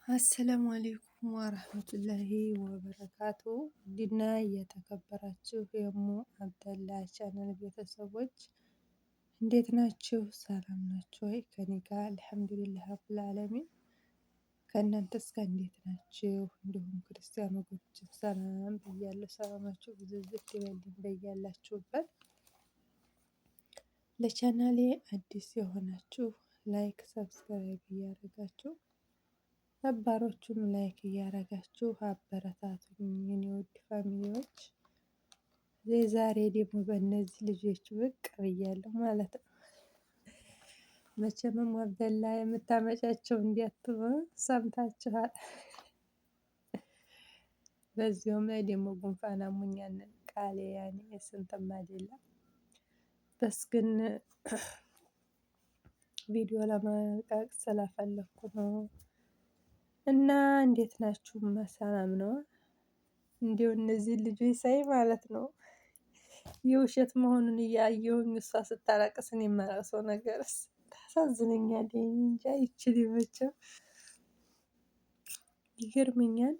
አሰላሙ አሌይኩም ወረህመቱላሂ ወበረካቱ። ውድና እየተከበራችሁ የሙ አብደላ ቻናል ቤተሰቦች እንዴት ናችሁ? ሰላም ናችሁ ወይ? ከኔ ጋር አልሐምዱሊላህ ረብል ዓለሚን። ከእናንተስ ጋር እንዴት ናችሁ? እንዲሁም ክርስቲያን ወገኖችን ሰላም ብያለሁ። ሰላማችሁ ብዝዝት ይበልኝ በያላችሁበት። ለቻናሌ አዲስ የሆናችሁ ላይክ፣ ሰብስክራይብ እያደረጋችሁ ነባሮቹም ላይክ እያደረጋችሁ አበረታቱኝ የኔ ውድ ፋሚሊዎች። ዛሬ ደግሞ በእነዚህ ልጆች ብቅ ብያለሁ ማለት ነው። መቼም አብደላ የምታመጫቸው እንዲያትሆ ሰምታችኋል። በዚሁም ላይ ደግሞ ጉንፋን አሞኛል። ቃሌ ያኔ ስንትም አይደለም። በስ ግን ቪዲዮ ለመልቀቅ ስለፈለኩ ነው። እና እንዴት ናችሁ? ሰላም ነው? እንዲሁ እነዚህ ልጆች ሳይ ማለት ነው የውሸት መሆኑን እያየሁኝ እሷ ስታለቅስ እኔ የማለቅሰው ነገርስ ታሳዝነኛለች። እንጃ ይችል መቼም ይገርመኛል።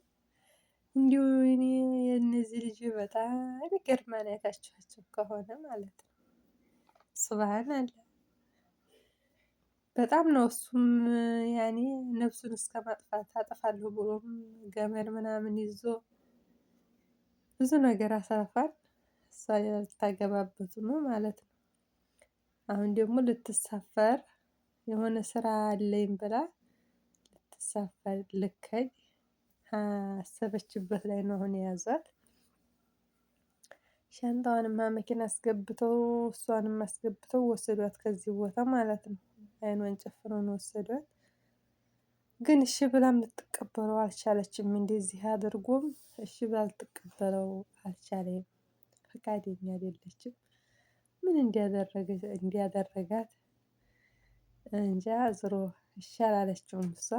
እንዲሁ እኔ የእነዚህ ልጅ በጣም ይገርማል። አይታችኋቸው ከሆነ ማለት ነው ሱብሃን አላህ በጣም ነው። እሱም ያኔ ነፍሱን እስከ ማጥፋት አጠፋለሁ ብሎም ገመድ ምናምን ይዞ ብዙ ነገር አሳልፏል። እሷ ልታገባበቱ ነው ማለት ነው። አሁን ደግሞ ልትሳፈር የሆነ ስራ አለኝ ብላ ልትሳፈር ልከኝ አሰበችበት ላይ ነው አሁን የያዟት። ሻንጣዋንማ መኪና አስገብተው እሷንም አስገብተው ወሰዷት ከዚህ ቦታ ማለት ነው። አይኗን ጨፍነው ነው ወሰዷት። ግን እሺ ብላም ልትቀበለው አልቻለችም። እንደዚህ አድርጎም እሺ ብላ ልትቀበለው አልቻለም። ፈቃደኛ አይደለችም። ምን እንዲያደረጋት እንጃ። ዝሮ እሺ አላለችውም እሷ።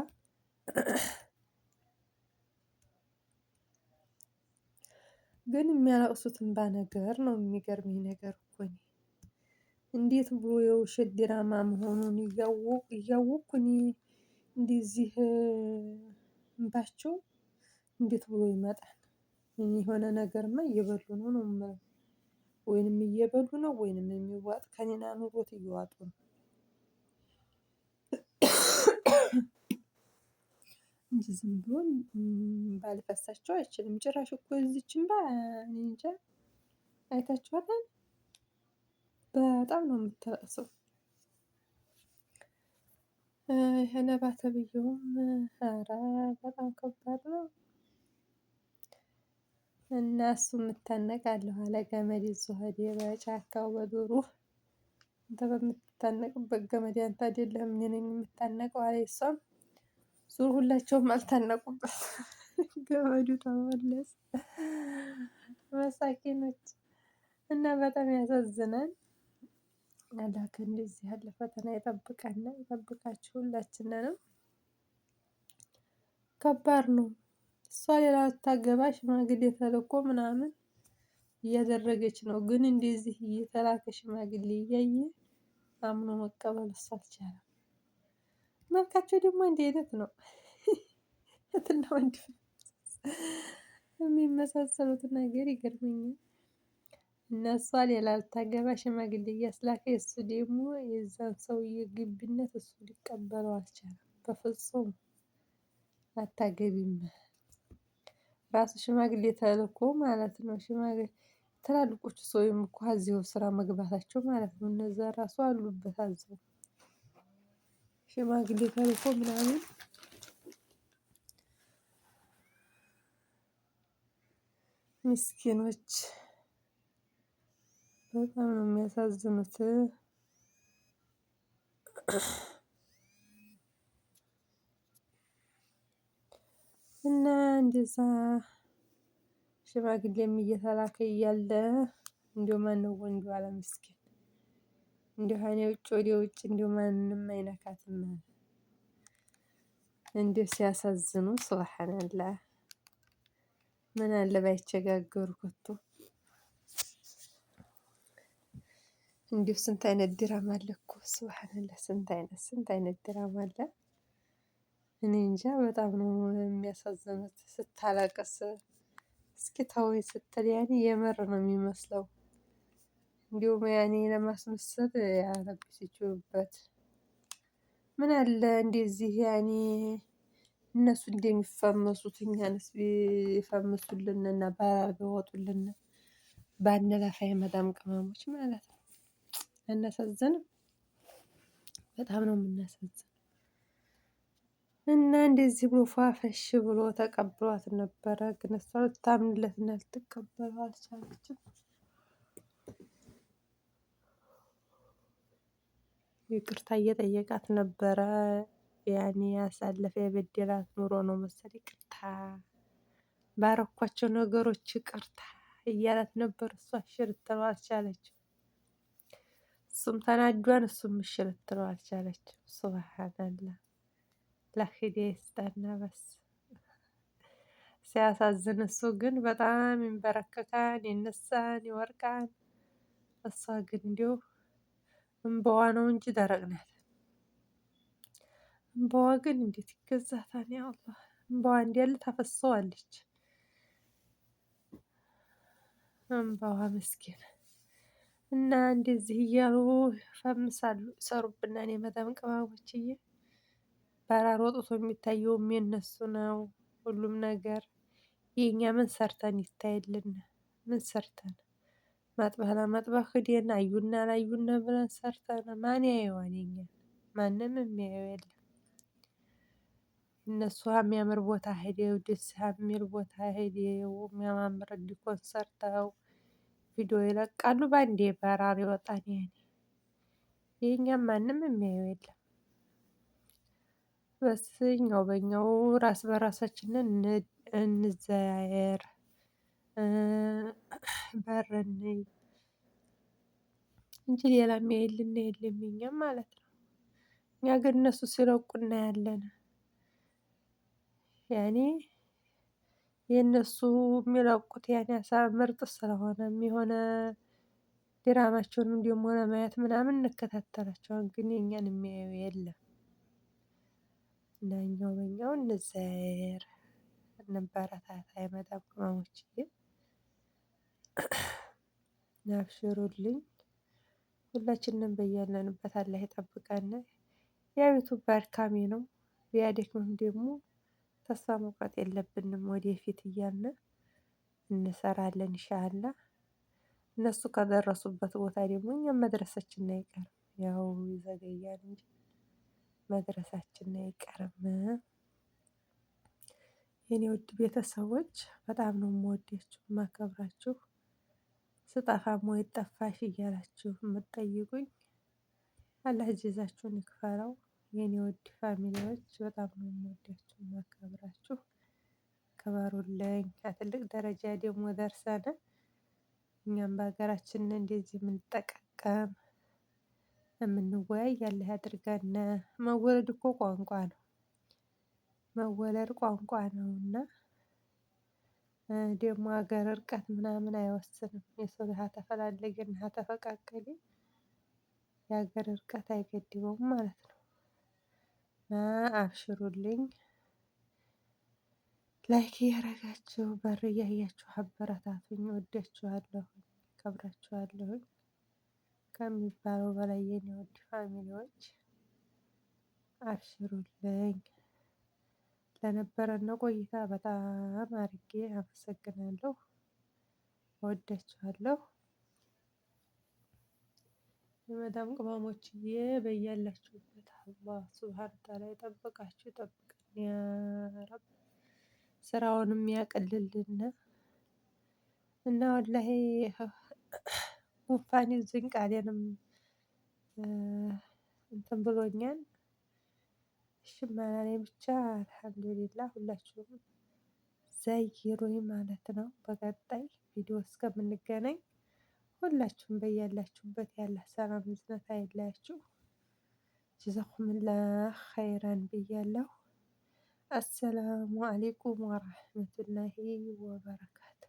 ግን የሚያለቅሱት እንባ ነገር ነው። የሚገርመኝ ነገር እኮ እኔ እንዴት ብሎ የውሸት ድራማ መሆኑን እያወቅኩ እኔ እንደዚህ እንባቸው እንዴት ብሎ ይመጣል? የሆነ ነገርማ እየበሉ ነው ነው የምለው። ወይንም እየበሉ ነው ወይንም የሚዋጥ ከኔና ኑሮት እየዋጡ ነው እንጂ ዝም ብሎ እንባ ሊፈሳቸው አይችልም። ጭራሽ እኮ እዚች እንባ እኔ እንጃ። አይታችኋታል? በጣም ነው የምታለቅሰው። ነባ ተብዬውም ኧረ በጣም ከባድ ነው። እና እሱ የምታነቃለሁ አለ ገመድ ይዞ ሄደ በጫካው በዱሩ። አንተ በምትታነቅበት ገመድ ያንተ አይደለህም እኔ ነኝ የምታነቀው አለ። እሷም ዙር ሁላቸውም አልታነቁበት ገመዱ ተመለሰ። መሳኪኖች እና በጣም ያሳዝናል። አላህ ከእንደዚህ ያለ ፈተና ይጠብቀን ይጠብቃችሁ ሁላችንንም። ከባድ ነው። እሷ ሌላ ልታገባ ሽማግሌ ተልኮ ምናምን እያደረገች ነው። ግን እንደዚህ እየተላከ ሽማግሌ እያየ አምኖ መቀበል እሷ አልቻለም። መልካቸው ደግሞ እንዲህ አይነት ነው። እህትና ወንድም የሚመሳሰሉት ነገር ይገርመኛል። እና እሷ ሌላ ልታገባ ሽማግሌ እያስላከ እሱ ደግሞ የዛን ሰውዬ ግብነት እሱ ሊቀበለው አልቻለም። በፍጹም አታገቢም ራሱ ሽማግሌ ተልኮ ማለት ነው። ሽማግሌ ትላልቆቹ ሰውዬም እኮ እዚሁ ስራ መግባታቸው ማለት ነው። እነዛ ራሱ አሉበት አዘው ሽማግሌ ተልኮ ምናምን ምስኪኖች በጣም ነው የሚያሳዝኑት። እና እንደዛ ሽማግሌም እየተላከ እያለ እንደው ማነው ወንዱ አለ ምስኪን እንደው እኔ ውጭ ወደ ውጭ እንደው ማንንም አይነካትም። እንደው ሲያሳዝኑ ሱብሃንአላህ። ምን አለ ባይቸጋገሩ ከቶ። እንዲሁ ስንት አይነት ድራማ አለ እኮ ሱብሃንአላህ። ስንት አይነት ድራማ አለ። እኔ እንጃ በጣም ነው የሚያሳዝኑት ስታለቅስ እስኪ ተወኝ ስትል ያኔ የምር ነው የሚመስለው። እንዲሁም ያኔ ለማስመሰል ያረቢ ሲችሉበት ምን አለ እንደዚህ ያኔ እነሱ እንደሚፈመሱት እኛንስ ቢፈምሱልንና በረሀብ ቢወጡልን ባንለፋ የመዳም ቅመሞች ማለት ነው። አናሳዝንም? በጣም ነው የምናሳዝነው። እና እንደዚህ ብሎ ፏፈሽ ብሎ ተቀብሏት ነበረ። ግን እሷ ልታምንለትና ልትቀበለው አልቻለችም። ይቅርታ እየጠየቃት ነበረ። ያኔ ያሳለፈ የበደላት ኑሮ ነው መሰል ይቅርታ ባረኳቸው ነገሮች ይቅርታ እያላት ነበር። እሷ እሺ ልትለው አልቻለችም። እሱም ተናዷን እሱም እሺ ልትለው አልቻለችም። ሱብሃነላህ ለሂዳያ ይስጠና በስ ሲያሳዝን እሱ ግን በጣም ይንበረከካል፣ ይነሳል፣ ይወድቃል። እሷ ግን እንዲሁ እንባዋ ነው እንጂ ደረቅ ናት። እንባዋ ግን እንዴት ይገዛታል? ያ አላህ እንባዋ እንዲያለ ታፈሰዋለች። እንባዋ ምስኪን እና እንደዚህ እያሉ ይፈምሳሉ፣ ይሰሩብናል የመዳም ቅመሞችዬ። በራር ወጥቶ የሚታየውም የነሱ ነው ሁሉም ነገር። የኛ ምን ሰርተን ይታይልን? ምን ሰርተን ማጥበህ ለማጥበህ ሂደን አዩና አላዩና ብለን ሰርተን ማን ያየዋል? የኛን ማንም የሚያየው የለም። እነሱ የሚያምር ቦታ ሄደው ደስ የሚል ቦታ ሄደው የሚያማምር ዲኮር ሰርተው ቪዲዮ ይለቃሉ። በአንዴ በራሪ ይወጣል። ያኔ የኛም ማንም የሚያየው የለም። በስ እኛው በኛው ራስ በራሳችን እንዘያየር፣ በር እንይ እንጂ ሌላ የሚያይልን የለም የኛም ማለት ነው። እኛ ግን እነሱ ሲለቁ እናያለን። ያኔ የእነሱ የሚለቁት ያኔ ምርጥ ስለሆነ የሆነ ድራማቸውንም ደግሞ ለማየት ምናምን እንከታተላቸዋለን። ግን የኛን የሚያየው የለም። እና እኛው በኛው እንዘያየር፣ እንበረታታ የመዳም ቅመሞችዬ። አብሽሩልኝ። ሁላችንም በያለንበት አላህ ይጠብቀን። ያው ዩቱብ አድካሚ ነው። ቢያደክምም ደግሞ ተስፋ መቁረጥ የለብንም። ወደፊት እያልን እንሰራለን ኢንሻአላህ። እነሱ ከደረሱበት ቦታ ደግሞ እኛም መድረሳችን አይቀርም። ያው ይዘገያል እንጂ መድረሳችን አይቀርም። የኔ ውድ ቤተሰቦች በጣም ነው የምወዳችሁ የማከብራችሁ። ስጠፋም የት ጠፋሽ እያላችሁ የምትጠይቁኝ አላህ ጀዛችሁን ይክፈለው። የኔ ውድ ፋሚሊዎች በጣም ነው የምወዳችሁ የማከብራችሁ። ክበሩልኝ። ከትልቅ ደረጃ ደግሞ ደርሰን እኛም በሀገራችን እንደዚህ የምንጠቃቀም የምንወያይ አላህ ያድርገን። መወለድ እኮ ቋንቋ ነው። መወለድ ቋንቋ ነውና ደግሞ ሀገር እርቀት ምናምን አይወስንም። የሰው ልጅ ተፈላለገና ተፈቃቀለ የሀገር እርቀት አይገድበውም ማለት ነው። እና አብሽሩልኝ። ላይክ እያረጋችሁ በር እያያችሁ አበረታቱኝ። እወዳችኋለሁ፣ አከብራችኋለሁ ከሚባለው በላይ የኔ ውድ ፋሚሊዎች አብሽሩልኝ። ለነበረን ቆይታ በጣም አድርጌ አመሰግናለሁ። እወዳችኋለሁ። የመዳም ቅመሞችዬ በያላችሁበት አላህ ሱብሃነ ወተዓላ ይጠብቃችሁ፣ ይጠብቀን ያ ረብ። ስራውንም ያቅልልን እና ወላሂ ጉንፋን ይዞኝ ቃሌንም እንትን ብሎኛል። እሺም አላለኝ ብቻ አልሐምዱሊላህ። ሁላችሁም ዘይሩኝ ማለት ነው። በቀጣይ ቪዲዮ እስከምንገናኝ ሁላችሁም በያላችሁበት ያለ ሰላም እዝነት አይለያችሁ። ጀዛኩሙላህ ኸይረን ብያለሁ። አሰላሙ አለይኩም ወራህመቱላሂ ወበረካቱ።